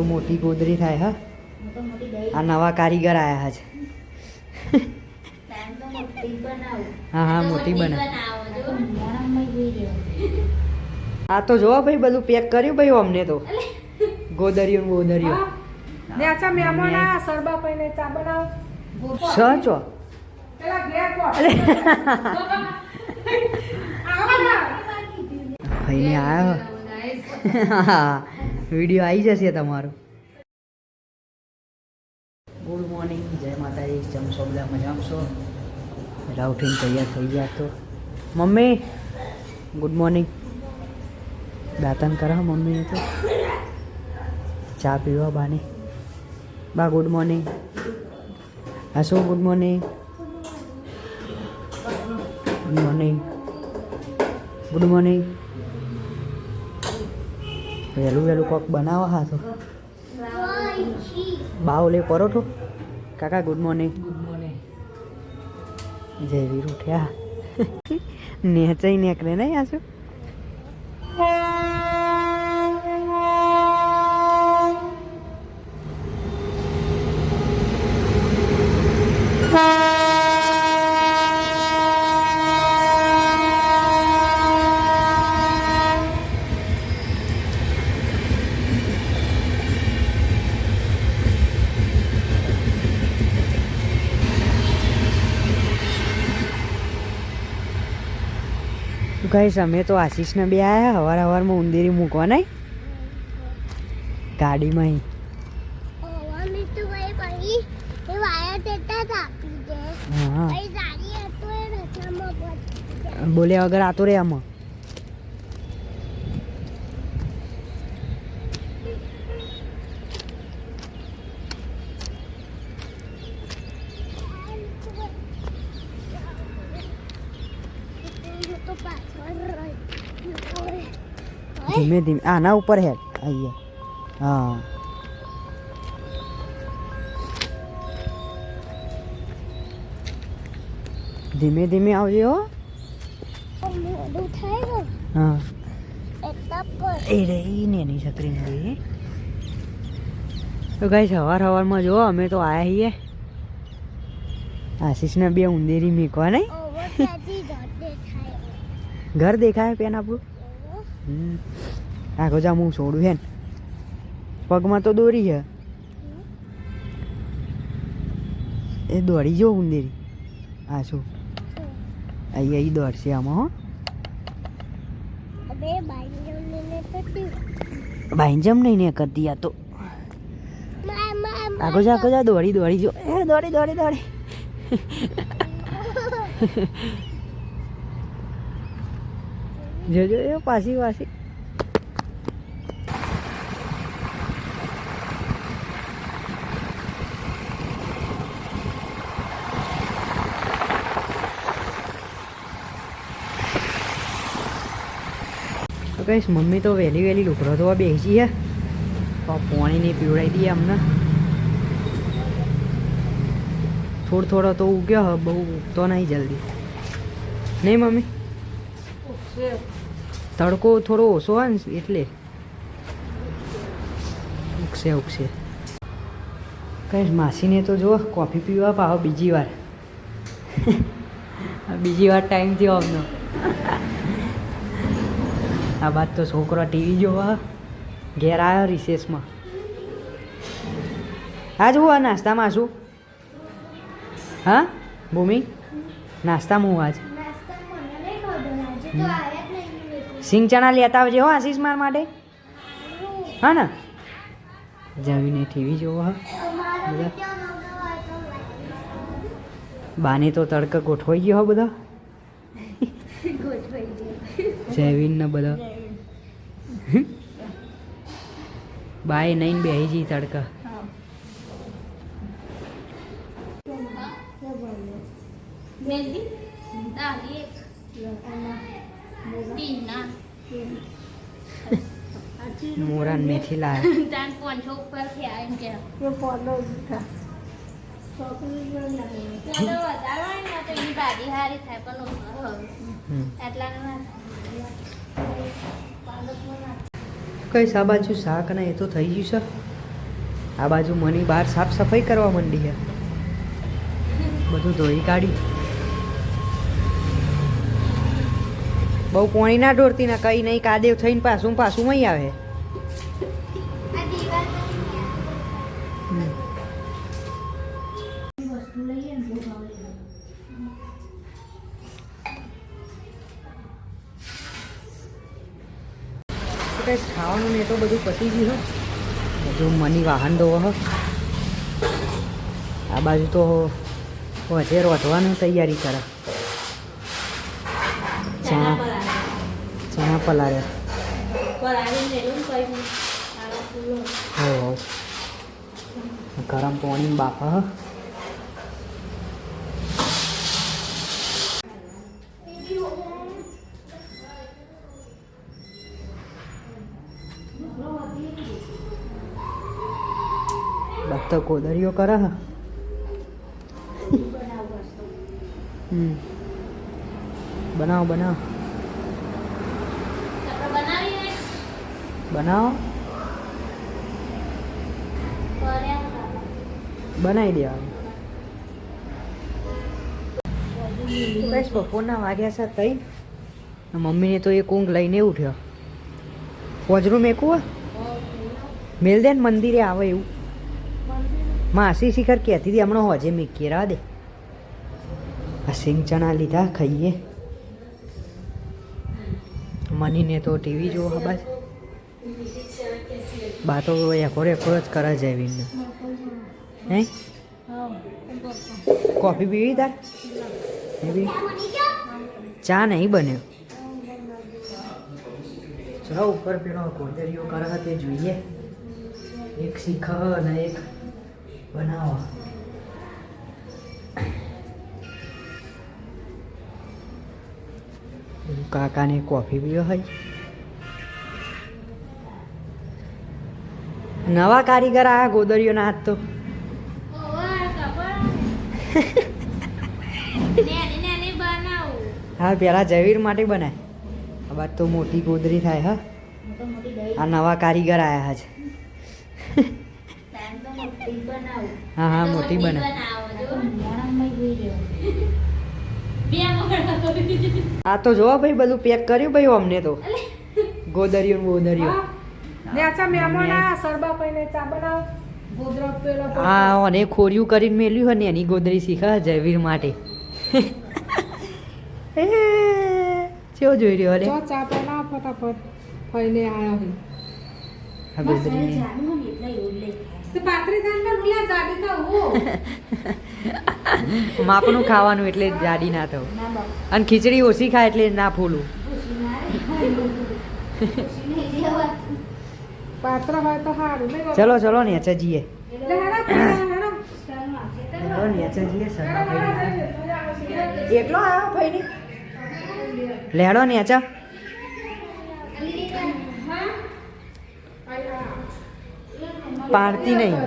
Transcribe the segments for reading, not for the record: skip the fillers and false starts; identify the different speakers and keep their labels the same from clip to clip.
Speaker 1: તો મોટી ગોદરી થાય હા. આ નવા કારીગર આયા છે. હા હા મોટી બનાવ. આ તો જો ભાઈ બધું પેક કર્યું ભાઈ અમને તો ગોદરીઓ ગોદરીઓ
Speaker 2: ને અચ્છા મહેમાન આ સરબા પઈને ચા બનાવ
Speaker 1: સચો
Speaker 2: પેલા ઘેર કો
Speaker 1: ભાઈને આવ્યો વિડીયો આવી જશે તમારો. ગુડ મોર્નિંગ, જય માતાજી. જમશો બધા મજામાં છો? બધા ઉઠીને તૈયાર થઈ ગયા તો મમ્મી ગુડ મોર્નિંગ. દાતન કરા મમ્મીને તો ચા પીવા બાને. બા ગુડ મોર્નિંગ. હાસો good morning. Good morning. Good morning. વહેલું વહેલું કોક બનાવો હા તો બાવ લે પરોઠો. કાકા ગુડ મોર્નિંગ. Good morning. જય વીર ઉઠ્યા નેચાઈ નેકરે નહીં આશુ. ગાઈસ અમે તો આશીષને બે આવ્યા હવારમાં ઉંદેરી મૂકવા નહીં ગાડીમાં. બોલ્યા વગર આતો રે આમાં. ધીમે ધીમે આના ઉપર હેડ આઈએ. હા ધીમે ધીમે આવજે હો. હા એ રે એની છત્રી મળી. તો ગાઈસ સવારમાં જો અમે તો આયા છીએ આશીષને બે ઉંદેરી મીકવા નહીં. ઘર દેખાય પેન આપણું. આખો જા હું છોડું હે ને પગમાં તો દોરી છે એ દોડી જો ઉંદેરી. આ શું અહીં દોડશે આમાં હો. બાઈજમ નહીં ને કરતી આ તો. આખો જા દોડી દોડી જો એ દોડી દોડી દોડી. જોજો એ પાછી પાછી. તો કહીશ મમ્મી તો વહેલી વહેલી લુકડો ધોવા બેસી છે તો પાણી નહીં પીવડાવી દઈએ અમને. થોડો તો ઉગ્યો બહુ ઉગતો નહીં જલ્દી નહીં મમ્મી. તડકો થોડો ઓછો હોય ને એટલે ઉગશે. કઈ માસીને તો જો કોફી પીવા પાવ બીજી વાર ટાઈમ થયો અમનો. આ બાદ તો છોકરો ટીવી જોવા ઘેર આવ્યો રિસેસમાં. હા જુઓ નાસ્તામાં શું હા ભૂમિ નાસ્તામાં હું આજ સિંગ ચણા લેતા આવજે હો આશીષ માર માટે. હા ને જવીને ટીવી જોવો હા બધા. બાને તો તડકો ગોઠવાઈ ગયો હો બધા. જયવીન ને બધા બાય નહીં બેહી જી તડકા. મોરાન મેથી કઈ સાબાજુ શાક ને એ તો થઈ ગયું છે. આ બાજુ મની બહાર સાફ સફાઈ કરવા માંડી છે, બધું ધોઈ કાઢી. બહુ પોણી ના ઢોરતી ના, કઈ નહીં કાદેવ થઈને પાછું પાછું મય આવે. કઈ ખાવાનું ને તો બધું પતી ગયું હે, બધું મની વાહન દો હ. આ બાજુ તો હજે રોધવાની તૈયારી કરે. ચણા પલાળ્યા. હો ગરમ પાણી બાફા હ. તો કોદરીઓ કરે હ. બનાવો બનાવો બનાવો, બનાવી દેવાનું. બસ બપોરના વાગ્યા છે તઈ. મમ્મીને તો એક ઊંઘ લઈને ઉઠ્યો. પોજરું મેકવું મેલ દે ને મંદિરે આવે એવું. માસી શિખર કહેતી હતી હમણાં હોજે મેકીએ રાહ દે. આ સિંગ ચણા લીધા ખાઈએ. મનીને તો ટીવી જોવો બસ. બા તો એકો જ કરે જયવીરને. હે કોફી પીવી તાર? ચા નહીં બન્યો. ચલો ઉપર પેલો કોદરીઓ કરે તે જોઈએ. એક શીખ અને એક બનાવો. કાકાને કોફી પીવો હોય. નવા કારીગર આયા ગોદરીઓના હાથ તો. હા પેલા જયવીર માટે બનાય. આ બાદ તો મોટી ગોદરી થાય. હા આ નવા કારીગર આયા છે. હા હા મોટી બનાવ. આ તો જોવા ભાઈ બધું પેક કર્યું ભાઈ અમને તો. ગોદરીઓ ગોદરીઓ. હા અને ખોરિયું કરીને મેલ્યું હોય ને એની ગોદરી શીખા જયવીર માટે. કેવો જોઈ રહ્યો અરે
Speaker 2: ચા બનાવ ફટાફટ. ફઈને આયા હે
Speaker 1: આ ગોદરી માપનું ખાવાનું એટલે જાડી ના થવું. અને ખીચડી ઓછી ખાય એટલે ના ફૂલું.
Speaker 2: પાત્ર હોય તો સારું.
Speaker 1: ચલો ચલો ને અચ્છા જઈએ. એકલો આવ્યો ભાઈ ને લેડો ને અચ્છા. પાડતી નહીં.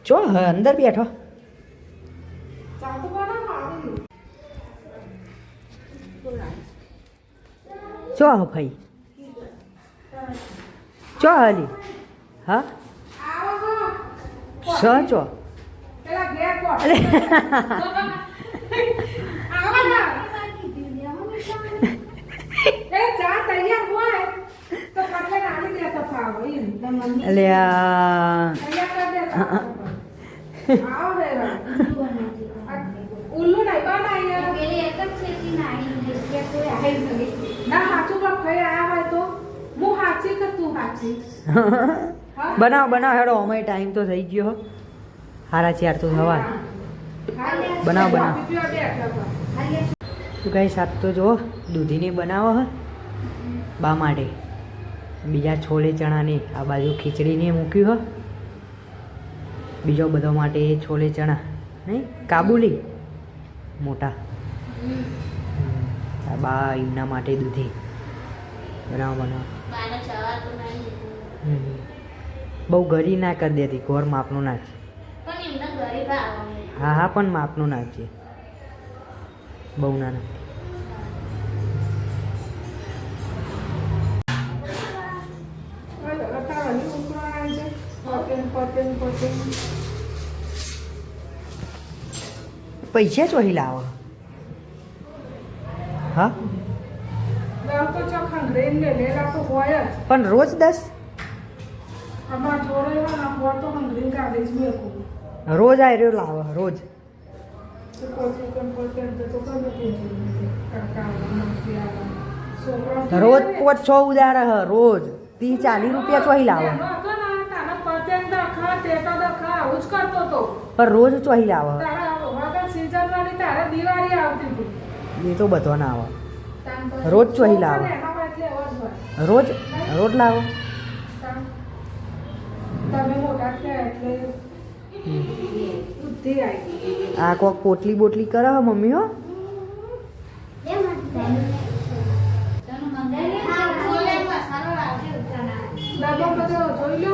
Speaker 1: ચો અંદર બેઠો. ચો ભાઈ ચો હાલી. હા સ ચો એટલે બનાવ બનાવ હેડો અમે ટાઈમ તો થઈ ગયો. 4:30 તો થવા. બનાવ બનાવ તું કઈ શાક તો જો દૂધીને બનાવો હ બા માટે. બીજા છોલે ચણાને આ બાજુ ખીચડીને મૂક્યું હ. બીજો બધો માટે છોલે ચણા નહીં કાબુલી મોટા. આ બા એમના માટે દૂધી બનાવો બનાવો. બહુ ગરી ના કરી દેતી. ઘોર માપનું નાખ. હા હા પણ માપનું નાખજે. બહુ ના નાખ. પૈસા ચોહી લાવો હા
Speaker 2: દાળ તો ચોખા ગ્રેન લેલા તો હોય જ
Speaker 1: પણ રોજ 10
Speaker 2: અમાર જોડે હોય ને હોય તો હંગરી કાઢી જ મેકું
Speaker 1: રોજ આયરો લાવો રોજ
Speaker 2: તો પછી તો ગમે તે કાકા માસી આવા છોકરા
Speaker 1: રોજ 5-6 ઉદાર હ રોજ 30-40 રૂપિયા ચોહી લાવો
Speaker 2: તારા પતંગ દખા ટેટા દખા આવું જ કરતો તો
Speaker 1: પણ રોજ ચોહી લાવો
Speaker 2: તારા વગર સીઝન વાળી તારે દિવાળી આવતી હતી
Speaker 1: એ તો બધો ના આવે રોજ ચોહી લાવો રોજ રોજ લાવો
Speaker 2: તમે મોટા થયા એટલે બુદ્ધિ આવી
Speaker 1: આ કોક પોટલી બોટલી કરે હે મમ્મી હો
Speaker 2: ડબ્બો બધો જોઈ લો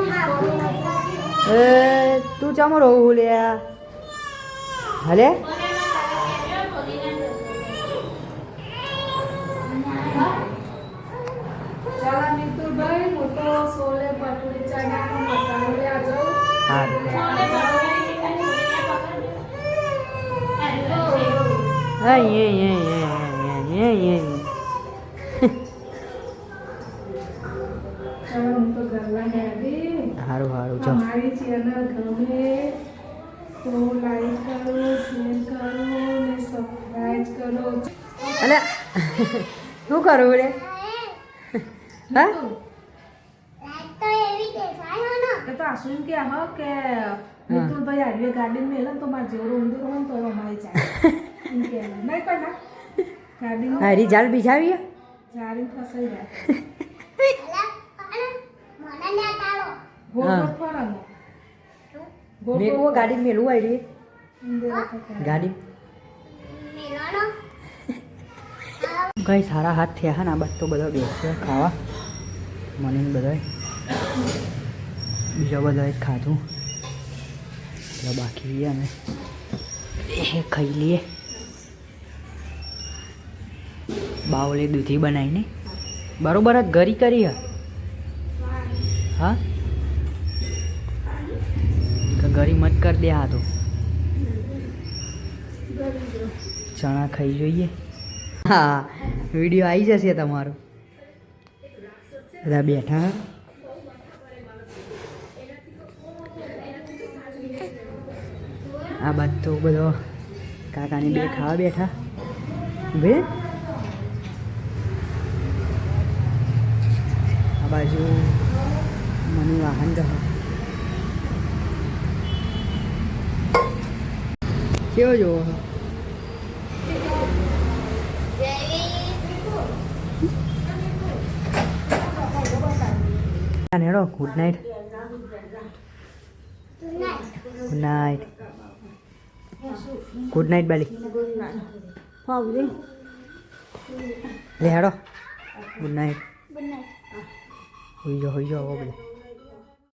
Speaker 1: એ તું ચમ રહું લે હલે
Speaker 2: ચાલા મિતુભાઈ મોટો સોલે ભટુરી ચણાનો મસાલો લે આજો
Speaker 1: હા
Speaker 2: હું તો ગરલા હેડી
Speaker 1: હારું હારું જો
Speaker 2: અમારી ચેનલ ગમે તો લાઈક કરો શેર કરો ને સબસ્ક્રાઇબ કરો
Speaker 1: અલે શું કરું રે હા
Speaker 2: એ તો આસુન કે હા કે મિતુલભાઈ આર્ય ગાર્ડન મેં તો મારે જેવડો ઊંધું હોય ને તો અમારી જાય એમ કે નહીં કોઈ ના ગાર્ડન
Speaker 1: હારી જાલ બિછાવી
Speaker 2: જારી ફસાઈ જાય
Speaker 1: હા.
Speaker 2: ગોળ ફરવાનું
Speaker 1: મેં કો ગાડી મેલું આવી ગાડી કઈ સારા હાથ થયા હા ને આ બાદ તો બધા બેસ્યો ખાવા મને બધાય બીજા બધાએ ખાધું એટલે બાકી રહીએ અમે એ ખાઈ લઈએ બાવલે દૂધી બનાવીને બરોબર જ ગરી કરી હા ગરી મત કરી દે આ તો ચણા ખાઈ જોઈએ હા વિડીયો આવી જશે તમારો બધા બેઠા આ બાદ તો બધો કાકાની બે ખાવા બેઠા બે આ બાજુ મને વાહન રહે કેવો જોવો હેડો good night good night good night બાલી લે હેડો ગુડ નાઇટ હોઈ જાઓ હવે બધા